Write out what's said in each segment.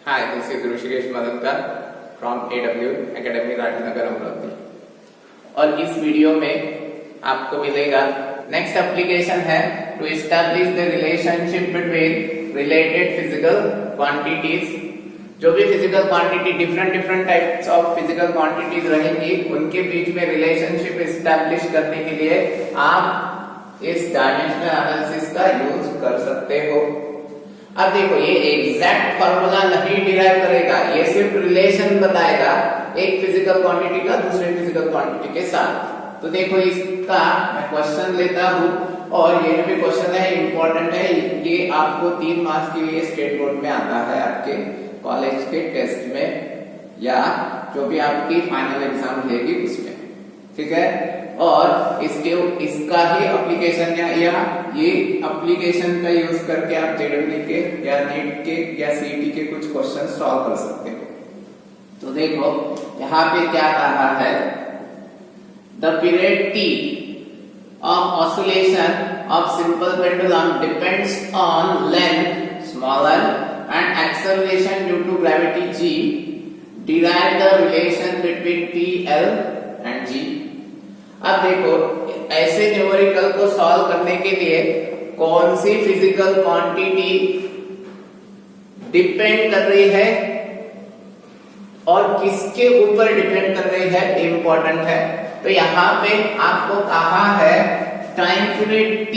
Hi, this is Rishikesh Madankar from AW Academy Rajnagar Amravati. और इस video में आपको मिलेगा नेक्स्ट एप्लीकेशन है to establish the relationship between related physical quantities. जो भी physical quantity different types of physical quantities रहेंगी उनके बीच में रिलेशनशिप एस्टैब्लिश करने के लिए आप इस डायमेंशनल एनालिसिस का यूज कर सकते हो। अब देखो, ये एग्जैक्ट फॉर्मूला नहीं डिराइव करेगा, ये सिर्फ रिलेशन बताएगा एक फिजिकल क्वांटिटी का दूसरे फिजिकल क्वांटिटी के साथ। तो देखो, इसका मैं क्वेश्चन लेता हूं और ये जो भी क्वेश्चन है इंपॉर्टेंट है, ये आपको 3 मार्क्स के लिए स्टेट बोर्ड में आता है, आपके कॉलेज के टेस्ट में या जो भी आपकी फाइनल एग्जाम रहेगी उसमें, ठीक है। और इसका ही एप्लीकेशन या ये एप्लीकेशन का यूज करके आप जेडब्ल्यू के या नीट के या सीईटी के कुछ क्वेश्चन सॉल्व कर सकते हो। तो देखो यहाँ पे क्या कहा है, the period t of oscillation of simple pendulum depends on length small l and acceleration due to gravity g. Derive the relation between t, l and g. अब देखो, ऐसे न्यूमेरिकल को सॉल्व करने के लिए कौन सी फिजिकल क्वांटिटी डिपेंड कर रही है और किसके ऊपर डिपेंड कर रही है, इंपॉर्टेंट है। तो यहाँ पे आपको कहा है time period t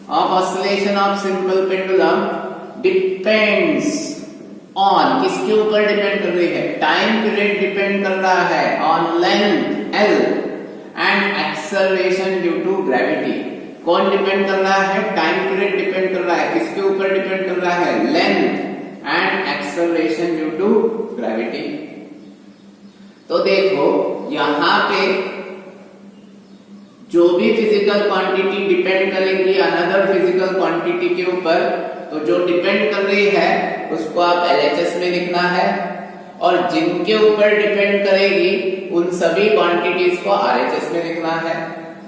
of oscillation of simple pendulum depends on, किसके ऊपर डिपेंड कर रही है, टाइम पीरियड डिपेंड कर रहा है on length l and acceleration due to gravity. कौन डिपेंड कर रहा है, टाइम पीरियड डिपेंड कर रहा है, किसके ऊपर डिपेंड कर रहा है, length and acceleration due to gravity. तो देखो यहां पे जो भी फिजिकल क्वांटिटी डिपेंड करेगी अनदर फिजिकल क्वांटिटी के ऊपर, तो जो डिपेंड कर रही है उसको आप एलएचएस में लिखना है और जिनके ऊपर डिपेंड करेगी उन सभी क्वांटिटीज को आरएचएस में लिखना है।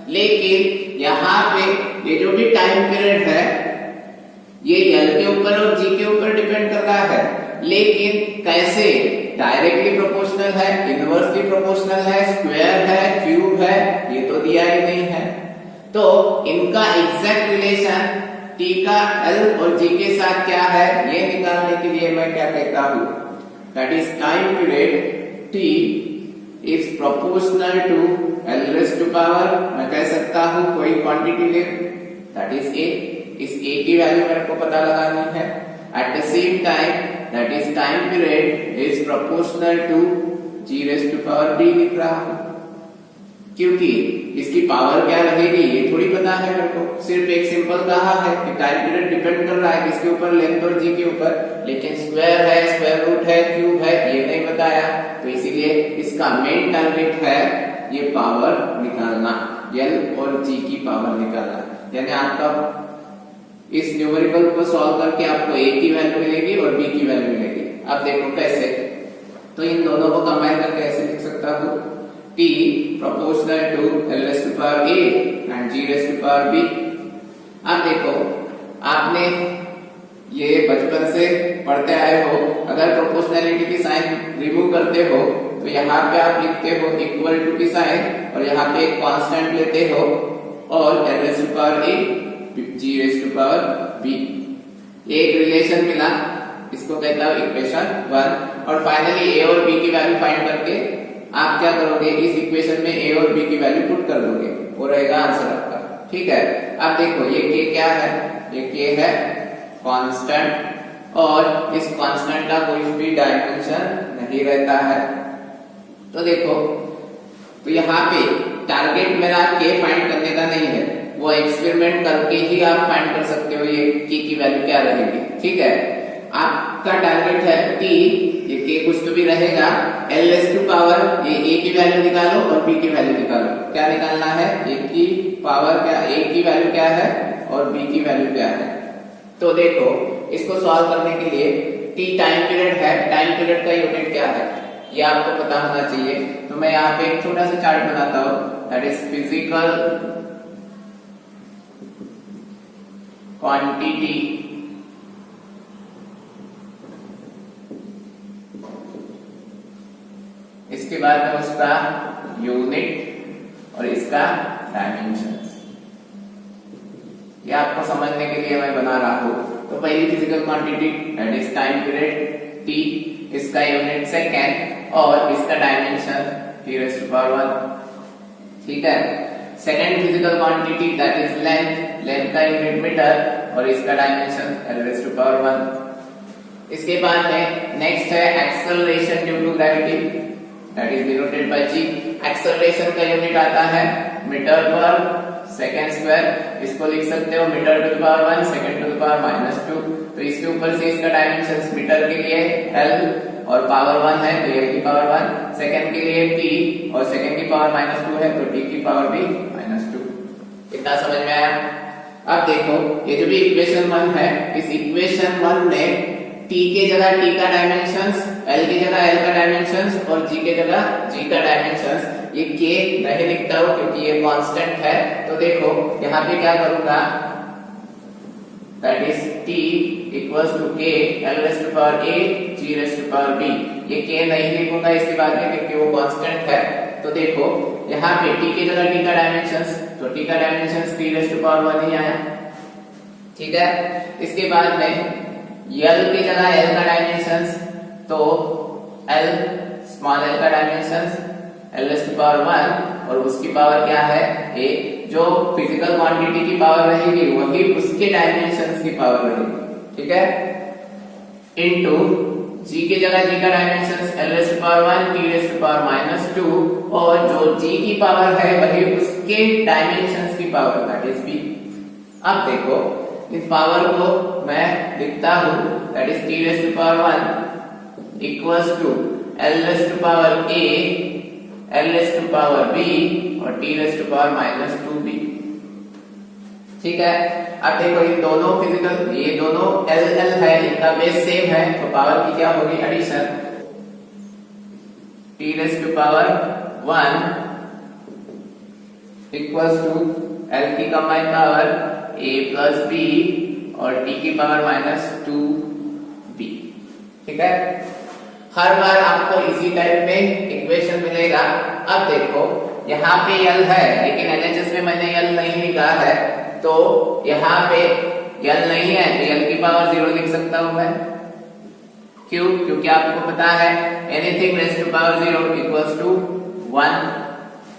लेकिन यहाँ पे ये जो भी टाइम पीरियड है ये एल के ऊपर और जी के ऊपर डिपेंड कर रहा है, लेकिन कैसे, डायरेक्टली प्रोपोर्शनल है, इनवर्सली प्रोपोर्शनल है, स्क्वायर है, क्यूब है, ये तो दिया ही नहीं है। तो इनका एग्जैक्ट रिलेशन t का l और g के साथ क्या है ये निकालने के लिए मैं क्या कहता हूं, that is time period t is proportional to l raised to power, मैं कह सकता हूं कोई क्वांटिटी ले, that is a, इस a की वैल्यू मेरे को पता लगानी है। at the same time that is time period is proportional to g raised to power b लिख रहा हूं, क्योंकि इसकी पावर क्या रहेगी ये थोड़ी पता है मेरे को, सिर्फ एक सिंपल कहा है कि टाइम पीरियड डिपेंड कर रहा है किसके ऊपर, लेंथ और जी के ऊपर, लेकिन स्क्वायर है, स्क्वायर रूट है, क्यूब है, ये नहीं बताया। तो इसीलिए इसका मेन टारगेट है ये पावर निकालना, एल और जी की पावर निकालना। यानी आपका इस न्यूमेरिकल को सॉल्व करके आपको ए की वैल्यू मिलेगी और बी की वैल्यू मिलेगी। अब देखो कैसे, तो इन दोनों को कंबाइन करके ऐसे लिख सकता हूं, t proportional to l raised to power a and g raised to power b। अब देखो, आपने ये बचपन से पढ़ते आए हो, अगर प्रोपोर्शनैलिटी की साइन रिमूव करते हो तो यहाँ पे आप लिखते हो इक्वल टू की साइन और यहाँ पे एक कांस्टेंट लेते हो और l raised to power a g raised to power b, एक रिलेशन मिला, इसको कहता हूं इक्वेशन 1। और फाइनली a और b की वैल्यू फाइंड करके आप क्या करोगे, इस इक्वेशन में a और b की वैल्यू पुट कर दोगे, वो रहेगा आंसर आपका, ठीक है। अब देखो ये k क्या है, ये k है कांस्टेंट और इस कांस्टेंट का कोई भी डायमेंशन नहीं रहता है। तो देखो, तो यहाँ पे टारगेट मेरा k फाइंड करने का नहीं है, वो एक्सपेरिमेंट करके ही आप फाइंड कर सकते हो ये k की वैल्यू क्या रहेगी, ठीक है। आपका टारगेट है t, ये k कुछ तो भी रहेगा, l raised to power, ये a की वैल्यू निकालो और b की वैल्यू निकालो। क्या निकालना है, a की पावर क्या, a की वैल्यू क्या है और b की वैल्यू क्या है। तो देखो इसको सॉल्व करने के लिए t टाइम पीरियड है, टाइम पीरियड का यूनिट क्या है ये आपको पता होना चाहिए। तो मैं यहाँ पे एक छोटा सा चार्ट बनाता हूँ, दैट इज फिजिकल क्वांटिटी इसके बाद में उसका यूनिट और इसका डायमेंशंस। ये आपको समझने के लिए मैं बना रहा हूं। तो पहली physical quantity that is time period t, इसका यूनिट सेकेंड और इसका डायमेंशन t⁻⁴ ठीक है। Second physical quantity that is length, length का यूनिट मीटर और इसका डायमेंशन l⁴ इसके बाद में नेक्स्ट है acceleration due to gravity that is denoted by g। Acceleration का यूनिट आता है मीटर पर सेकेंड स्क्वायर, इसको लिख सकते हो metre to the power 1 second to the power -2। तो इसके ऊपर से इसका डायमेंशंस मीटर के लिए l और पावर 1 है तो l की पावर 1, सेकंड के लिए t और सेकंड की पावर -2 है तो t की पावर भी -2। इतना समझ में आया? अब देखो ये जो भी इक्वेशन 1 है, इस इक्वेशन 1 में t के जगह t का डायमेंशंस, l की जगह l का डायमेंशंस और g के जगह g का डायमेंशंस, ये k नहीं लिखता हूं क्योंकि ये कांस्टेंट है। तो देखो यहाँ पे क्या करूंगा, that is t equals to k l⁴a g⁻b। ये k नहीं लिखूंगा इसके बाद में क्योंकि वो कांस्टेंट है। तो देखो यहाँ पे t की जगह t का डायमेंशंस, तो t का डायमेंशंस t⁻1 ही आया, ठीक है। इसके बाद में l की जगह l का डायमेंशंस, तो l स्मॉल l का डायमेंशंस l⁴1 और उसकी पावर क्या है a। जो फिजिकल क्वांटिटी की पावर रहेगी वही उसके डायमेंशंस की पावर रहेगी, ठीक है। इनटू g की जगह g का डायमेंशंस l⁴1 t⁻⁻2 और जो g की पावर है वही उसके डायमेंशंस की पावर दैट इज b। अब देखो इस पावर को मैं लिखता हूं that is t⁻1 equals to l⁴a l⁴b और t⁻⁻2b, ठीक है। अब देखो ये दोनों फिजिकल, ये दोनों l है, इनका बेस सेम है तो पावर की क्या होगी addition, t⁻1 equals to l की combined power a plus b और t की पावर -2b, ठीक है। हर बार आपको इसी टाइप में इक्वेशन मिलेगा। अब देखो यहाँ पे l है लेकिन LHS में मैंने l नहीं लिखा है, तो यहाँ पे l नहीं है तो l की पावर 0 लिख सकता हूं मैं। क्यों? क्योंकि आपको पता है anything raise to power 0 equals to 1,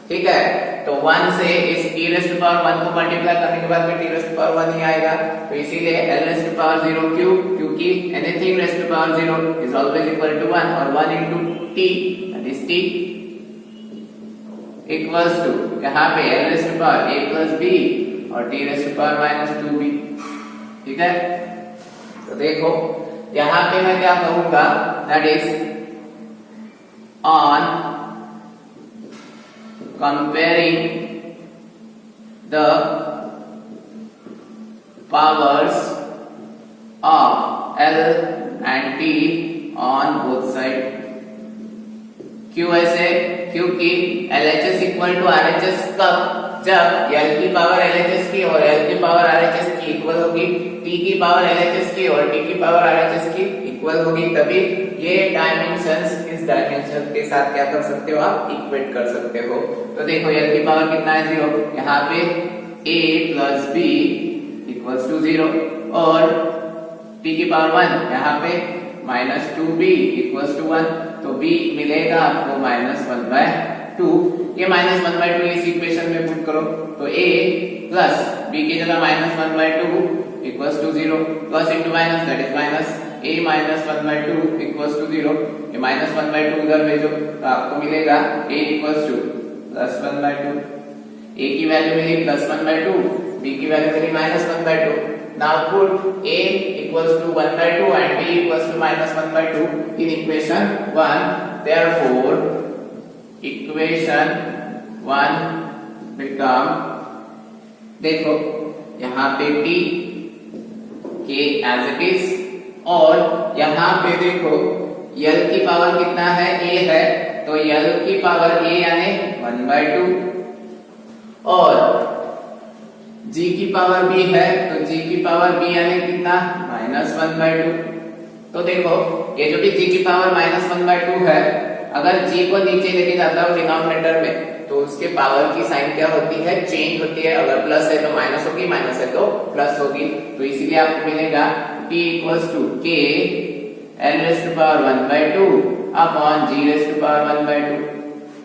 ठीक है। तो 1 से इस t⁻1 को मल्टीप्लाई करने के बाद में t⁻1 ही आएगा, तो इसीलिए l⁻0 क्यों? क्योंकि anything raise to power 0 is always equal to 1 और 1 into t that is t equals to यहाँ पे l⁻a प्लस b और t⁻⁻2b, ठीक है। तो देखो यहाँ पे मैं क्या कहूंगा that is on comparing the powers of L and T on both sides। क्यों ऐसे? क्योंकि LHS इक्वल टू RHS कब? जब L की पावर LHS की और L की पावर RHS की इक्वल होगी, T की पावर LHS की और T की पावर RHS की इक्वल होगी, तभी ये डायमेंशंस इस डायमेंशन के साथ क्या कर सकते हो आप इक्वेट कर सकते हो। तो देखो L की पावर कितना है 0, यहाँ पे a plus b equals to 0 और t की पावर 1 यहाँ पे -2b इक्वल्स टू 1, तो b मिलेगा आपको -1/2। ये -1/2 इस इक्वेशन में पुट करो तो a प्लस b की जगह -1/2 equals to 0, plus into minus that is minus a -1/2 equals to 0। ये -1/2 उधर भेजो तो आपको मिलेगा a इक्वल्स टू +1/2। a की वैल्यू मिली +1/2, b की वैल्यू मिली -1/2। Now put a equals to 1/2 and b equals to -1/2 in equation 1. Therefore, equation 1 become, देखो यहाँ पे t k as it is और यहाँ पे देखो l की पावर कितना है a है, तो l की पावर a यानी 1/2 और g की पावर b है तो g की पावर b यानी कितना -1/2। तो देखो ये जो भी g की पावर -1/2 है अगर g को नीचे लेके जाता हूँ डिनोमिनेटर में तो उसके पावर की साइन क्या होती है, चेंज होती है। अगर प्लस है तो माइनस होगी, माइनस है तो प्लस होगी। तो इसीलिए आपको मिलेगा p equals to k l raise to power 1/2 upon g raise to power 1/2।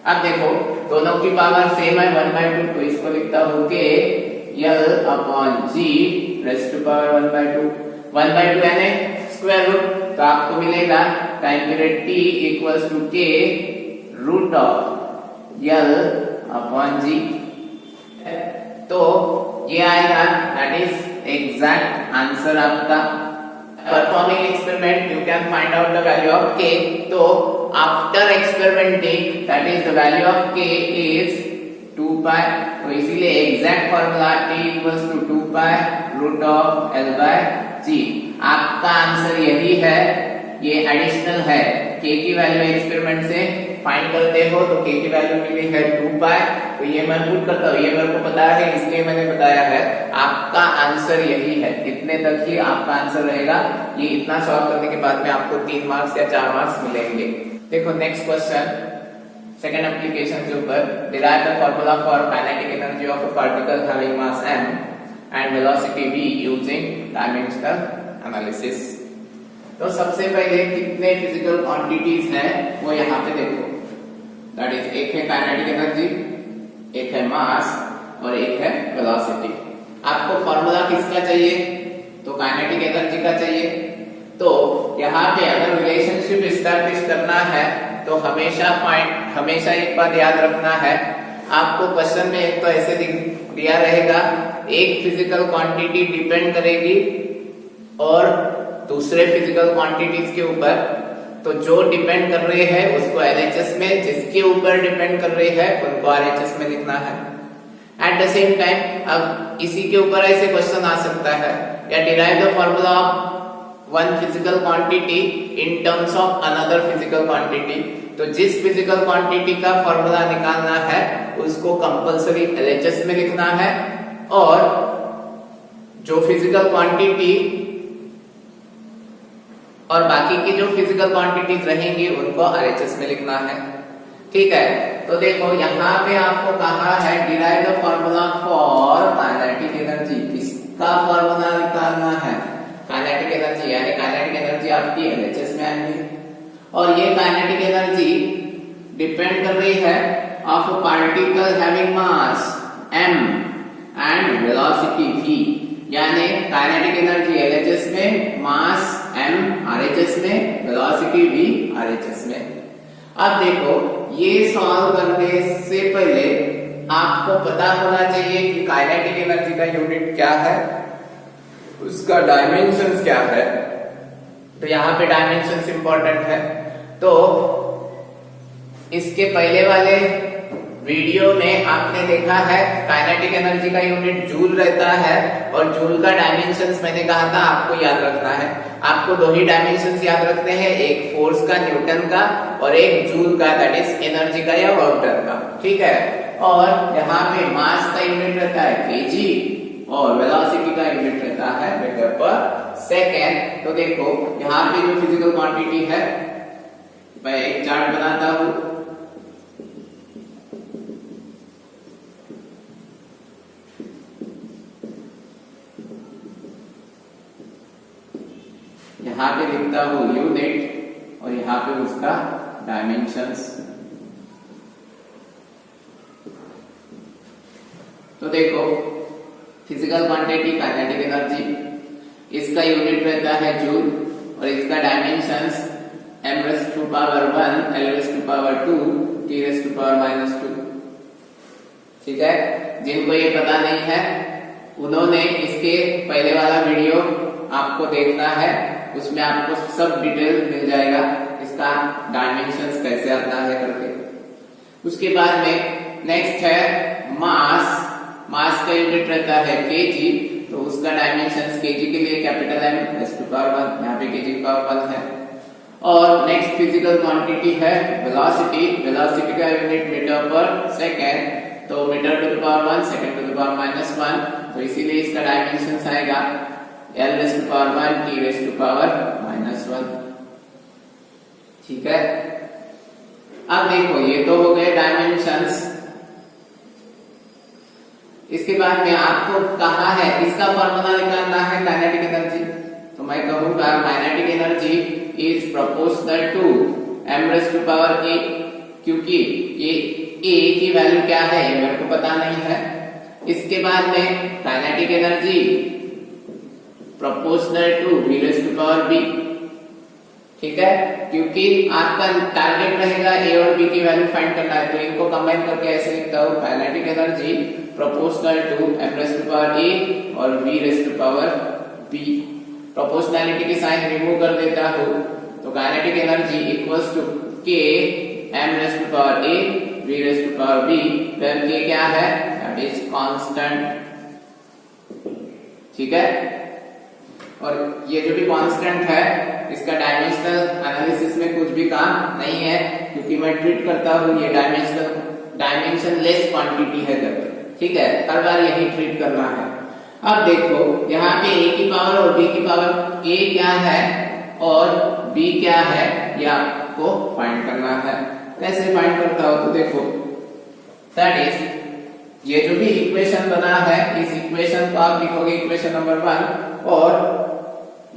अब देखो दोनों की पावर सेम है 1/2, तो इसको लिखता हूँ k l upon g raise to power 1/2। 1/2 यानी स्क्वायर रूट, तो आपको मिलेगा time period t equals to k root of l upon g। तो ये आएगा, दैट इज एग्जैक्ट आंसर आपका। Performing experiment you can find out the value of k। तो after experimenting that is the value of k is 2 pi. तो इसीलिए exact formula t equals to 2 pi root of l bye g। आपका answer यही है, ये additional है। k की value experiment से फाइंड करते हो तो k की वैल्यू मिली है 2 पाई। तो ये मैं पुट करता हूँ, ये मेरे को पता है इसलिए मैंने बताया है। आपका आंसर यही है, इतने तक ही आपका आंसर रहेगा। ये इतना सॉल्व करने के बाद में आपको 3 मार्क्स या 4 मार्क्स मिलेंगे। देखो नेक्स्ट क्वेश्चन, सेकंड एप्लीकेशन के ऊपर, derive the formula for kinetic energy of a particle having mass m and velocity v using dimensional analysis. तो सबसे पहले कितने फिजिकल क्वांटिटीज हैं वो यहाँ पे देखो, दैट इज एक है काइनेटिक एनर्जी, एक है मास और एक है वेलोसिटी। आपको फार्मूला किसका चाहिए, तो काइनेटिक एनर्जी का चाहिए। तो यहाँ पे अगर रिलेशनशिप एस्टैब्लिश करना है तो हमेशा एक बात याद रखना है, आपको क्वेश्चन में एक तो ऐसे दिया रहेगा, एक फिजिकल क्वांटिटी डिपेंड करेगी और दूसरे फिजिकल क्वांटिटीज के ऊपर। तो जो डिपेंड कर रहे हैं उसको LHS में, जिसके ऊपर डिपेंड कर रहे हैं उनको RHS में लिखना है। एट द सेम टाइम अब इसी के ऊपर ऐसे क्वेश्चन आ सकता है, या derive the formula of one physical quantity in terms of another physical quantity. तो जिस फिजिकल क्वांटिटी का फार्मूला निकालना है उसको कंपल्सरी LHS में लिखना है, और जो फिजिकल क्वांटिटी और बाकी की जो फिजिकल क्वांटिटीज रहेंगी उनको RHS में लिखना है। ठीक है, तो देखो यहाँ पे आपको कहा है derive the formula for kinetic energy. किसका फार्मूला निकालना है, काइनेटिक एनर्जी, यानी काइनेटिक एनर्जी आपकी LHS में आएगी। और ये काइनेटिक एनर्जी डिपेंड कर रही है of a particle having mass m and velocity v, यानी काइनेटिक एनर्जी LHS में, मास m RHS में, वेलोसिटी v RHS में। अब देखो ये सॉल्व करने से पहले आपको पता होना चाहिए कि काइनेटिक एनर्जी का यूनिट क्या है, उसका डायमेंशंस क्या है। तो यहाँ पे डायमेंशंस इंपॉर्टेंट है। तो इसके पहले वाले वीडियो में आपने देखा है काइनेटिक एनर्जी का यूनिट जूल रहता है, और जूल का डायमेंशंस मैंने कहा था आपको याद रखना है। आपको दो ही डायमेंशंस याद रखते हैं, एक फोर्स का न्यूटन का और एक जूल का दैट इज एनर्जी का या वर्क डन का। ठीक है, और यहाँ पे मास का यूनिट रहता है kg और वेलोसिटी का यूनिट रहता है मीटर पर सेकेंड। तो देखो यहाँ पे जो फिजिकल क्वांटिटी है, मैं एक चार्ट बनाता हूँ। यहाँ पे लिखता हूँ यूनिट और यहाँ पे उसका डायमेंशंस। तो देखो फिजिकल क्वांटिटी काइनेटिक एनर्जी, इसका यूनिट रहता है जूल और इसका dimensions m raise to power 1, l raise to power 2, t raise to power -2। ठीक है, जिनको ये पता नहीं है उन्होंने इसके पहले वाला वीडियो आपको देखना है, उसमें आपको सब डिटेल मिल जाएगा इसका डायमेंशंस कैसे आता है करके। उसके बाद में नेक्स्ट है मास। मास का यूनिट रहता है kg, तो उसका डायमेंशंस kg के लिए capital M raise to power 1, यहाँ पे kg का पावर 1 है। और नेक्स्ट फिजिकल क्वांटिटी है वेलोसिटी। वेलोसिटी का यूनिट मीटर पर सेकेंड, तो metre to the power 1, second to the power -1, तो इसीलिए इसका डायमेंशंस आएगा l raise to power 1, t raise to power -1। ठीक है, अब देखो ये तो हो गए डायमेंशंस। इसके बाद में आपको कहा है इसका फॉर्मूला निकालना है काइनेटिक एनर्जी। तो मैं कहूंगा kinetic energy is proportional to m raise to power a, क्योंकि ये a की वैल्यू क्या है ये मेरे को पता नहीं है। इसके बाद में kinetic energy proportional to v raise to power b, ठीक है, क्योंकि आपका टारगेट रहेगा a और b की वैल्यू फाइंड करना है। तो इनको कंबाइन करके ऐसे लिखता हूं kinetic energy proportional to m raise to power a और v raise to power b। Proportionality की साइन रिमूव कर देता हूं तो kinetic energy equals to k m raise to power a v raise to power b, where k क्या है, that is constant, ठीक है। और ये जो भी कांस्टेंट है इसका डायमेंशनल एनालिसिस में कुछ भी काम नहीं है, क्योंकि मैं ट्रीट करता हूं ये डायमेंशनलेस क्वांटिटी है करके, ठीक है, हर बार यही ट्रीट करना है। अब देखो यहाँ पे a की पावर और b की पावर, a क्या है और b क्या है ये आपको फाइंड करना है। कैसे फाइंड करता हो तो देखो, दैट इज ये जो भी इक्वेशन बना है इस इक्वेशन को आप लिखोगे इक्वेशन नंबर 1, और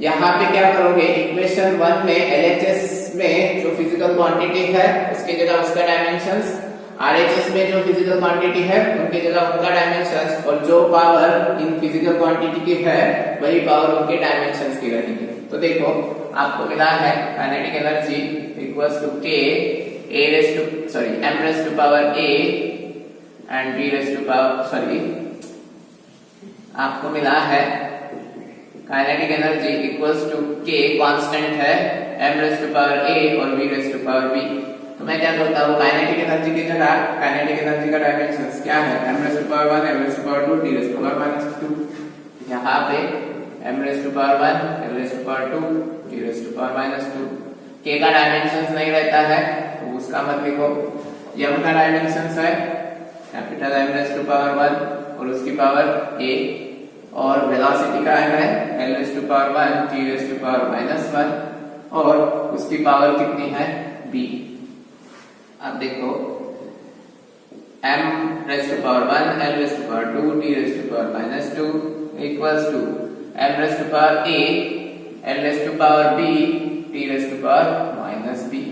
यहाँ पे क्या करोगे इक्वेशन 1 में LHS में जो फिजिकल क्वांटिटी है उसकी जगह उसका डायमेंशंस, RHS में जो फिजिकल क्वांटिटी है उनकी जगह उनका डायमेंशंस, और जो पावर इन फिजिकल क्वांटिटी की है वही पावर उनके डायमेंशंस की रहेगी। तो देखो आपको मिला है kinetic energy equals to k m raise to power a and b raise to power आपको मिला है kinetic energy equals to k constant है m raise to power a और b raise to power b। तो मैं क्या करता हूँ काइनेटिक एनर्जी की जगह काइनेटिक एनर्जी का डायमेंशंस क्या है m raise to power 1 m raise to power 2 d raise to power -2। यहाँ पे m raise to power 1 m raise to power 2 d raise to power -2। k का डायमेंशंस नहीं रहता है तो उसका मत लिखो। m का डायमेंशंस है capital M raise to power 1 और उसकी पावर a, और वेलोसिटी का है l raise to power 1 t raise to power -1 और उसकी पावर कितनी है b। अब देखो m raise to power 1 l raise to power 2 t raise to power -2 equals to m raise to power a l raise to power b t raise to power -b,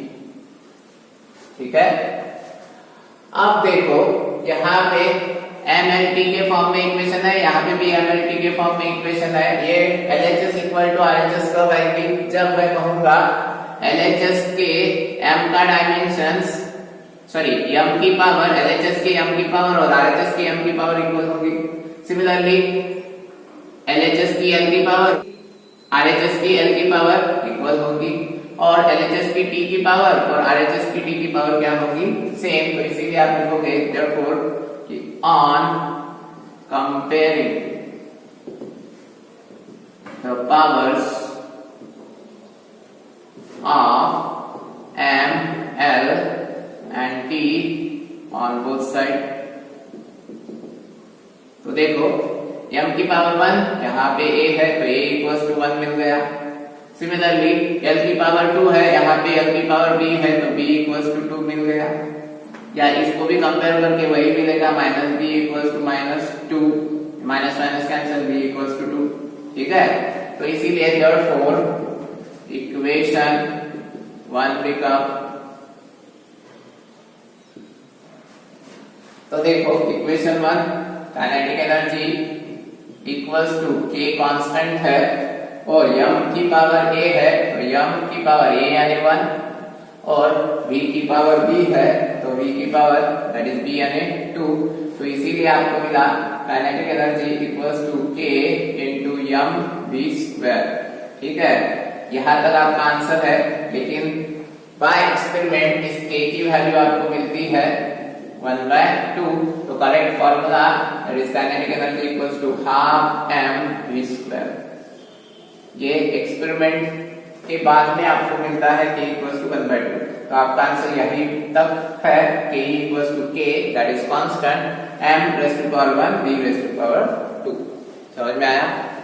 ठीक है। अब देखो यहाँ पे MLT के form में equation है, यहाँ पे भी MLT के फॉर्म में इक्वेशन है। ये LHS इक्वल टू RHS कब आएगी, जब मैं कहूंगा LHS के m का डायमेंशंस m की पावर LHS के m की पावर और RHS की m की पावर इक्वल होगी। सिमिलरली LHS की l की पावर RHS की l की पावर इक्वल होगी, और LHS की t की पावर और RHS की t की पावर क्या होगी, सेम। तो इसीलिए आप लिखोगे therefore कि on comparing the powers of m, l and t on both side। तो देखो m की पावर 1 यहाँ पे a है तो a इक्वल्स टू 1 मिल गया। सिमिलरली l की पावर 2 है, यहाँ पे l की पावर b है तो b इक्वल्स टू 2 मिल गया, या इसको भी कंपेयर करके वही मिलेगा -b equals to -2, minus minus cancel, b equals to 2, ठीक है। तो इसीलिए therefore इक्वेशन 1 बिकम, तो देखो equation 1 kinetic energy equals to k constant है और m की पावर a है तो m की पावर a यानी 1 और v की पावर b है तो v की पावर दैट इज b यानी 2। तो इसीलिए आपको मिला kinetic energy equals to k into m v square, ठीक है। यहाँ तक आपका आंसर है, लेकिन बाय एक्सपेरिमेंट इस k की वैल्यू आपको मिलती है 1/2। तो correct formula that is kinetic energy equals to half m v square. ये एक्सपेरिमेंट के बाद में आपको मिलता है k इक्वल्स टू 1/2। तो आपका आंसर यही तक है, k equals to k that is constant m raise to power 1 v raise to power 2। समझ में आया?